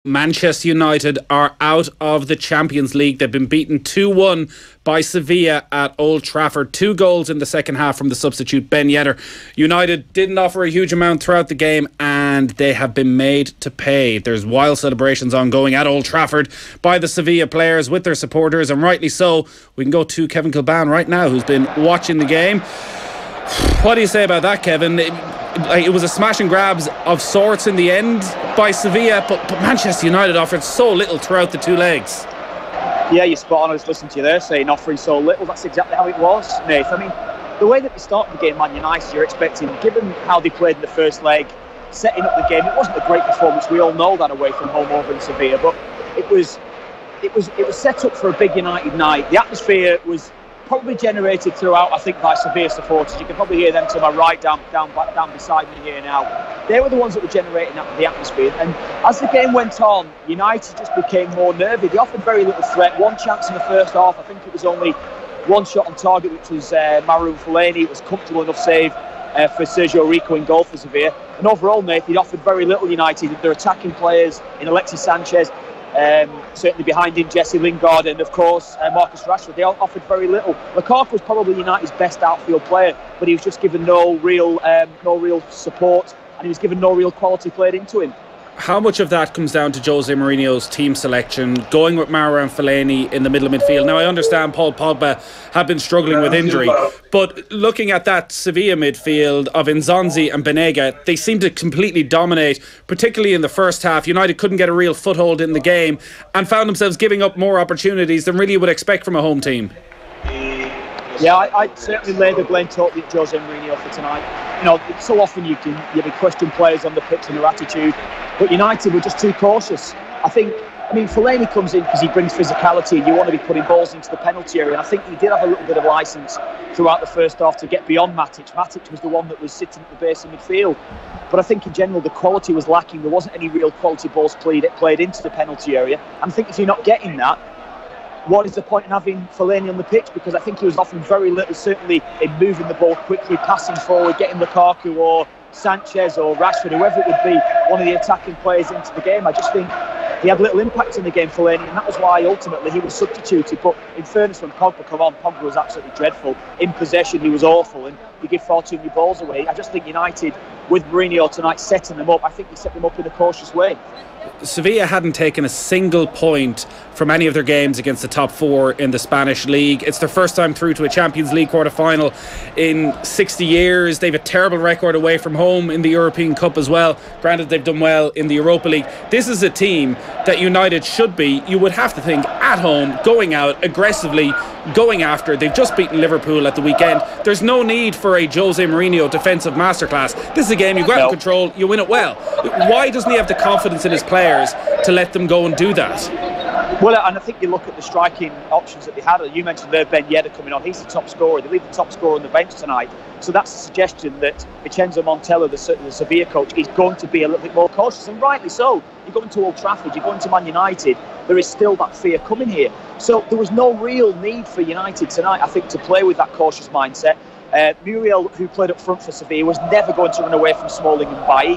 Manchester United are out of the Champions League. They've been beaten 2-1 by Sevilla at Old Trafford. 2 goals in the second half from the substitute Ben Yedder. United didn't offer a huge amount throughout the game and they have been made to pay. There's wild celebrations ongoing at Old Trafford by the Sevilla players with their supporters, and rightly so. We can go to Kevin Kilbane right now, who's been watching the game. What do you say about that, Kevin? It was a smash and grabs of sorts in the end by Sevilla, but Manchester United offered so little throughout the 2 legs. Yeah, you're spot on. I was listening to you there saying offering so little. That's exactly how it was, Nath. I mean, the way that they started the game, Man United, you're expecting, given how they played in the first leg, setting up the game, it wasn't a great performance. We all know that away from home over in Sevilla, but it was set up for a big United night. The atmosphere was probably generated throughout, I think, by Sevilla supporters. You can probably hear them to my right, down beside me here now. They were the ones that were generating the atmosphere. And as the game went on, United just became more nervy. They offered very little threat. 1 chance in the first half. I think it was only 1 shot on target, which was Mourinho Fellaini. It was a comfortable enough save for Sergio Rico in goal for Sevilla. And overall, Nathan, they offered very little. United. Their attacking players in Alexis Sanchez, certainly behind him Jesse Lingard, and of course Marcus Rashford, they all offered very little. Lukaku was probably United's best outfield player, but he was just given no real support, and he was given no real quality played into him. How much of that comes down to Jose Mourinho's team selection, going with Marouane and Fellaini in the middle of midfield? Now, I understand Paul Pogba had been struggling with injury, but looking at that Sevilla midfield of Nzonzi and Banega, they seemed to completely dominate, particularly in the first half. United couldn't get a real foothold in the game and found themselves giving up more opportunities than really you would expect from a home team. Yeah, I'd certainly lay the blame totally at Jose Mourinho for tonight. You know, so often you can question players on the pitch and their attitude, but United were just too cautious. I mean, Fellaini comes in because he brings physicality and you want to be putting balls into the penalty area, and I think he did have a little bit of licence throughout the first half to get beyond Matic. Matic was the one that was sitting at the base of midfield, but I think in general the quality was lacking. There wasn't any real quality balls played into the penalty area, and I think if you're not getting that, what is the point in having Fellaini on the pitch? Because I think he was offering very little, certainly in moving the ball quickly, passing forward, getting Lukaku or Sanchez or Rashford, whoever it would be, one of the attacking players into the game. I just think he had little impact in the game, Fellaini, and that was why ultimately he was substituted. But in fairness, when Pogba was absolutely dreadful. In possession, he was awful, and you give far too many balls away. I just think United, with Mourinho tonight setting them up, I think he set them up in a cautious way. Sevilla hadn't taken a single point from any of their games against the top 4 in the Spanish league. It's their first time through to a Champions League quarter-final in 60 years. They've a terrible record away from home in the European Cup as well. Granted, they've done well in the Europa League. This is a team that United should be, you would have to think, at home, going out aggressively, going after. They've just beaten Liverpool at the weekend. There's no need for a Jose Mourinho defensive masterclass. This is a game you go out in control, you win it well. Why doesn't he have the confidence in his players to let them go and do that? Well, and I think you look at the striking options that they had. You mentioned there Ben Yedder coming on. He's the top scorer. They leave the top scorer on the bench tonight. So that's a suggestion that Vincenzo Montella, the Sevilla coach, is going to be a little bit more cautious, and rightly so. You're going to Old Trafford, you're going to Man United. There is still that fear coming here. So there was no real need for United tonight, I think, to play with that cautious mindset. Muriel, who played up front for Sevilla, was never going to run away from Smalling and Bailly.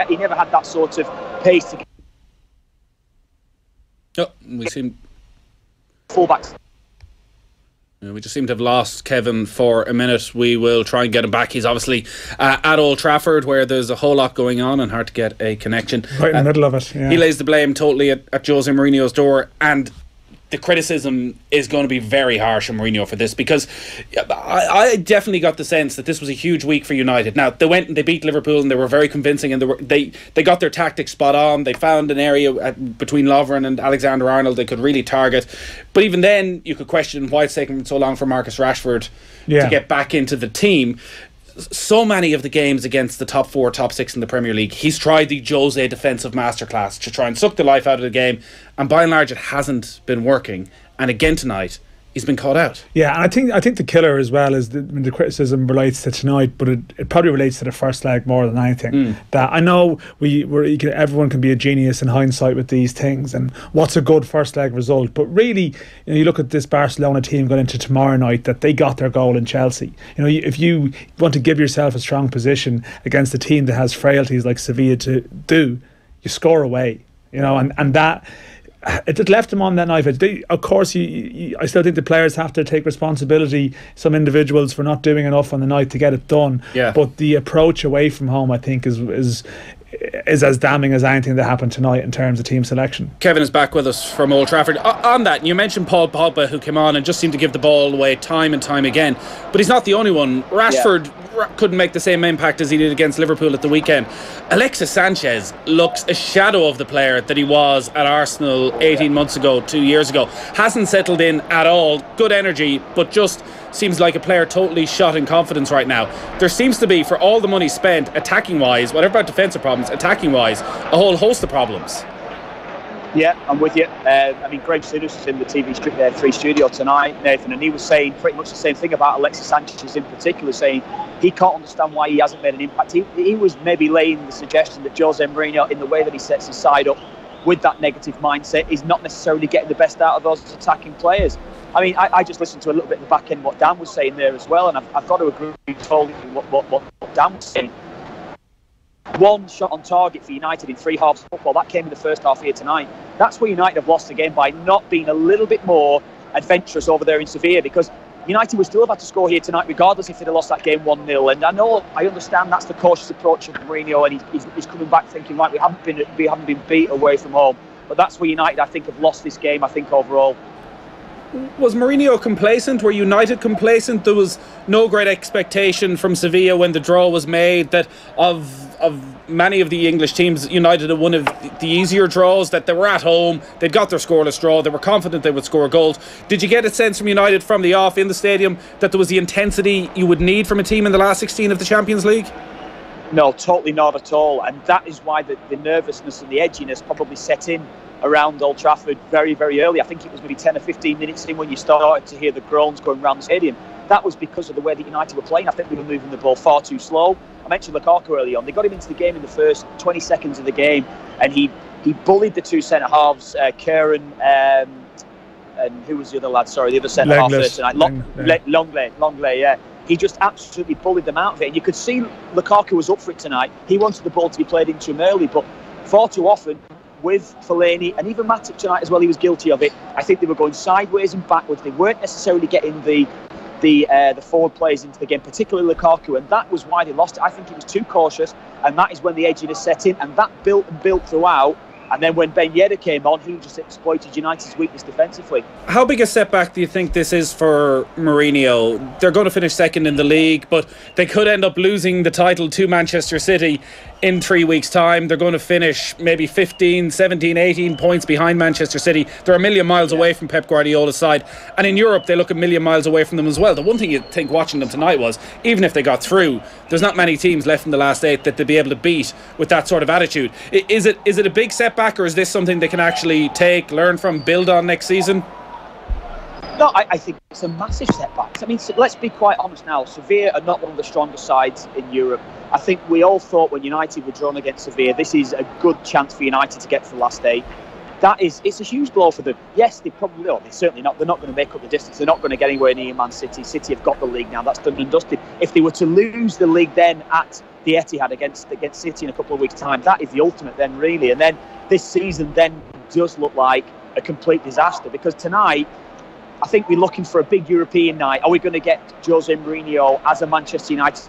He never had that sort of pace to get. Oh, we seem fullbacks. We just seem to have lost Kevin for a minute. We will try and get him back. He's obviously at Old Trafford, where there's a whole lot going on and hard to get a connection. Right in the middle of it, yeah. He lays the blame totally at Jose Mourinho's door, and the criticism is going to be very harsh on Mourinho for this, because I definitely got the sense that this was a huge week for United. Now, they went and they beat Liverpool and they were very convincing, and they got their tactics spot on. They found an area between Lovren and Alexander-Arnold they could really target. But even then, you could question why it's taken so long for Marcus Rashford to get back into the team. So many of the games against the top 4, top 6 in the Premier League, he's tried the Jose defensive masterclass to try and suck the life out of the game, and by and large it hasn't been working. And again tonight, he's been caught out. Yeah, and I think the killer as well is the criticism relates to tonight, but it probably relates to the first leg more than anything. That I know everyone can be a genius in hindsight with these things, and what's a good first leg result, but really, you look at this Barcelona team going into tomorrow night, that they got their goal in Chelsea. If you want to give yourself a strong position against a team that has frailties like Sevilla to do, you score away. and that it just left him on that knife edge. Of course, I still think the players have to take responsibility, some individuals, for not doing enough on the night to get it done. Yeah. But the approach away from home, I think, is as damning as anything that happened tonight in terms of team selection. Kevin is back with us from Old Trafford. On that, you mentioned Paul Pogba, who came on and just seemed to give the ball away time and time again. But he's not the only one. Rashford couldn't make the same impact as he did against Liverpool at the weekend. Alexis Sanchez looks a shadow of the player that he was at Arsenal 18 months ago, 2 years ago. Hasn't settled in at all. Good energy, but just seems like a player totally shot in confidence right now. There seems to be, for all the money spent attacking-wise, whatever about defensive problems, attacking-wise, a whole host of problems. Yeah, I'm with you. I mean, Greg Souness was in the TV3 studio tonight, Nathan, and he was saying pretty much the same thing about Alexis Sanchez in particular, saying he can't understand why he hasn't made an impact. He was maybe laying the suggestion that Jose Mourinho, in the way that he sets his side up with that negative mindset, is not necessarily getting the best out of those attacking players. I mean, I just listened to a little bit at the back end what Dan was saying there as well, and I've got to agree totally with what Dan was saying. One shot on target for United in 3 halves of football, that came in the first half here tonight. That's where United have lost the game, by not being a little bit more adventurous over there in Sevilla, because United would still have had to score here tonight regardless if they'd have lost that game 1-0. And I understand that's the cautious approach of Mourinho, and he's coming back thinking, right, we haven't been beat away from home. But that's where United, I think, have lost this game, I think, overall. Was Mourinho complacent? Were United complacent? There was no great expectation from Sevilla when the draw was made that of many of the English teams, United had one of the easier draws, that they were at home, they'd got their scoreless draw, they were confident they would score goals. Did you get a sense from United from the off in the stadium that there was the intensity you would need from a team in the last 16 of the Champions League? No, totally not at all. And that is why the nervousness and the edginess probably set in around Old Trafford very, very early. I think it was maybe 10 or 15 minutes in when you started to hear the groans going around the stadium. That was because of the way that United were playing. I think they were moving the ball far too slow. I mentioned Lukaku early on. They got him into the game in the first 20 seconds of the game, and he bullied the two centre-halves, Kieran, and who was the other lad? Sorry, the other centre-half first tonight. Longley, yeah. He just absolutely bullied them out of it. And you could see Lukaku was up for it tonight. He wanted the ball to be played into him early, but far too often, with Fellaini and even Matic tonight as well, he was guilty of it. I think they were going sideways and backwards. They weren't necessarily getting the forward players into the game, particularly Lukaku, and that was why they lost it. I think he was too cautious, and that is when the edginess set in, and that built throughout. And then when Ben Yedder came on, he just exploited United's weakness defensively. How big a setback do you think this is for Mourinho? They're going to finish second in the league, but they could end up losing the title to Manchester City in 3 weeks' time. They're going to finish maybe 15, 17, 18 points behind Manchester City. They're a million miles away from Pep Guardiola's side. And in Europe, they look a million miles away from them as well. The one thing you'd think watching them tonight was, even if they got through, there's not many teams left in the last 8 that they'd be able to beat with that sort of attitude. Is it a big setback, or is this something they can actually take, learn from, build on next season? No, I think it's a massive setback. I mean, let's be quite honest now. Sevilla are not one of the strongest sides in Europe. I think we all thought when United were drawn against Sevilla, this is a good chance for United to get to the last 8. It's a huge blow for them. Yes, they probably are. They're not going to make up the distance. They're not going to get anywhere near Man City. City have got the league now. That's done and dusted. If they were to lose the league then at the Etihad against City in a couple of weeks' time, that is the ultimate then, really. And then this season then does look like a complete disaster, because tonight, I think we're looking for a big European night. Are we going to get Jose Mourinho as a Manchester United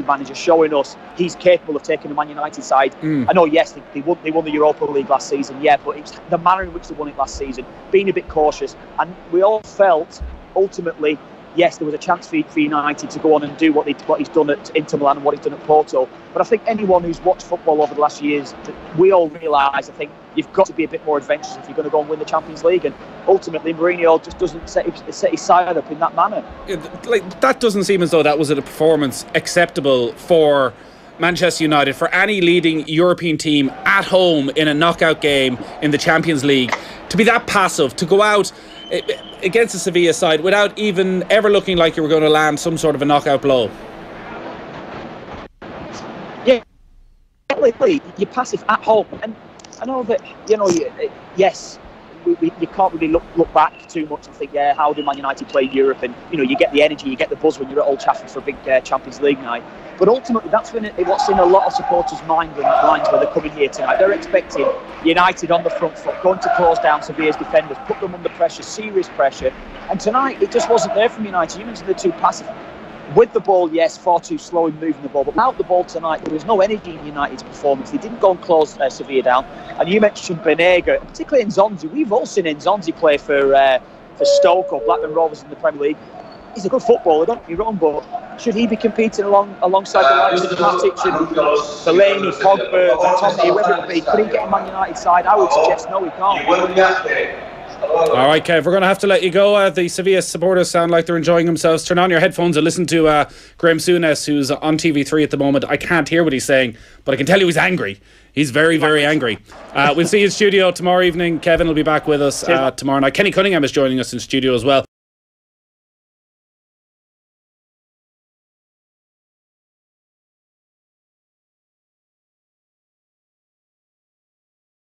manager showing us he's capable of taking the Man United side? I know, yes, they won the Europa League last season, yeah, but it was the manner in which they won it last season, being a bit cautious. And we all felt, ultimately, yes, there was a chance for United to go on and do what he's done at Inter Milan and what he's done at Porto. But I think anyone who's watched football over the last years, we all realise, I think, you've got to be a bit more adventurous if you're going to go and win the Champions League. And ultimately, Mourinho just doesn't set his side up in that manner. That doesn't seem as though that was a performance acceptable for Manchester United, for any leading European team at home in a knockout game in the Champions League, to be that passive, to go out against the Sevilla side without even ever looking like you were going to land some sort of a knockout blow. Yeah, you're passive at home, and I know that yes, you can't really look back too much and think, yeah, how do Man United play Europe? And you get the energy, you get the buzz when you're at Old Trafford for a big Champions League night. But ultimately, that's what's in a lot of supporters' minds when they're coming here tonight. They're expecting United on the front foot, going to close down Sevilla's defenders, put them under pressure, serious pressure. And tonight, it just wasn't there from United. You mentioned the too passive. With the ball, yes, far too slow in moving the ball. But without the ball tonight, there was no energy in United's performance. They didn't go and close Sevilla down. And you mentioned Banega, particularly Nzonzi. We've all seen Nzonzi play for Stoke or Blackburn Rovers in the Premier League. He's a good footballer, don't get me wrong, but should he be competing alongside the likes of Matic and Fellaini, Pogba, Tommy, whoever it be? Could he get a Man United side? I would suggest no, he can't. All right, Kev, we're going to have to let you go. The Sevilla supporters sound like they're enjoying themselves. Turn on your headphones and listen to Graham Souness, who's on TV3 at the moment. I can't hear what he's saying, but I can tell you he's angry. He's very, very angry. We'll see you in studio tomorrow evening. Kevin will be back with us tomorrow night. Kenny Cunningham is joining us in studio as well.